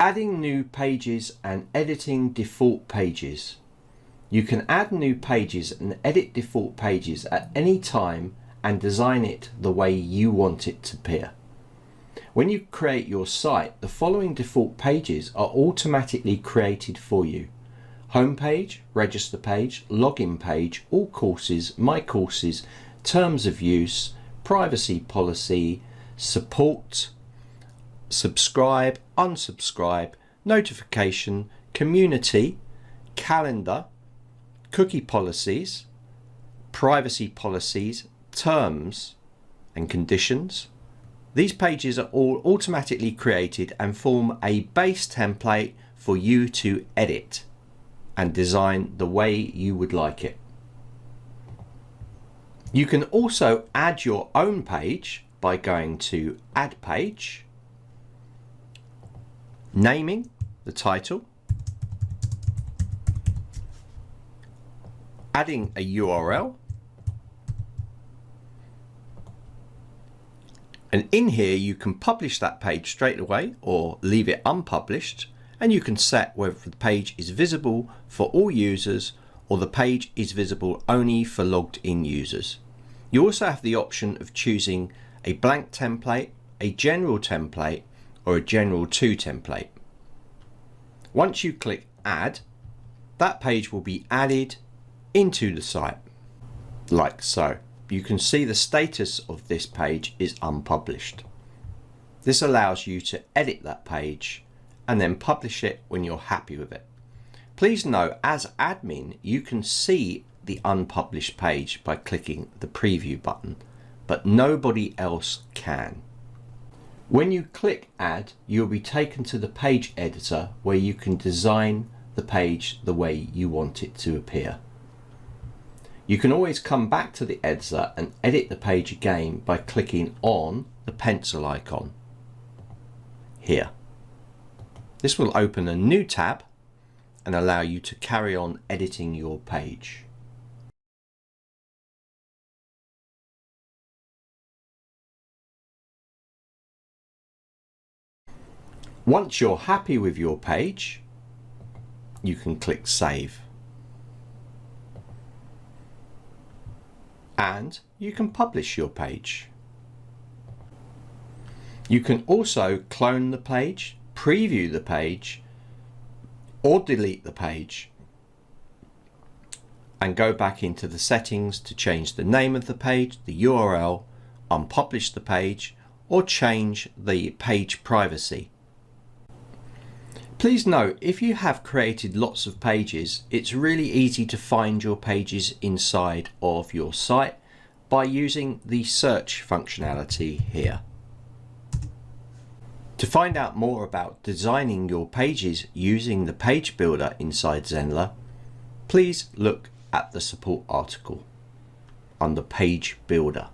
Adding new pages and editing default pages. You can add new pages and edit default pages at any time and design it the way you want it to appear. When you create your site, the following default pages are automatically created for you: homepage, register page, login page, all courses, my courses, terms of use, privacy policy, support, subscribe, unsubscribe, notification, community, calendar, cookie policies, privacy policies, terms and conditions. These pages are all automatically created and form a base template for you to edit and design the way you would like it. You can also add your own page by going to Add Page, naming the title, adding a URL, and in here you can publish that page straight away or leave it unpublished, and you can set whether the page is visible for all users or the page is visible only for logged in users. You also have the option of choosing a blank template, a general template, or a general to template. Once you click add, that page will be added into the site, like so. You can see the status of this page is unpublished. This allows you to edit that page and then publish it when you're happy with it. Please note, as admin, you can see the unpublished page by clicking the preview button, but nobody else can. When you click add, you'll be taken to the page editor where you can design the page the way you want it to appear. You can always come back to the editor and edit the page again by clicking on the pencil icon here. This will open a new tab and allow you to carry on editing your page. Once you're happy with your page, you can click Save. And you can publish your page. You can also clone the page, preview the page, or delete the page, and go back into the settings to change the name of the page, the URL, unpublish the page, or change the page privacy. Please note, if you have created lots of pages, it's really easy to find your pages inside of your site by using the search functionality here. To find out more about designing your pages using the page builder inside Zenler, please look at the support article under Page Builder.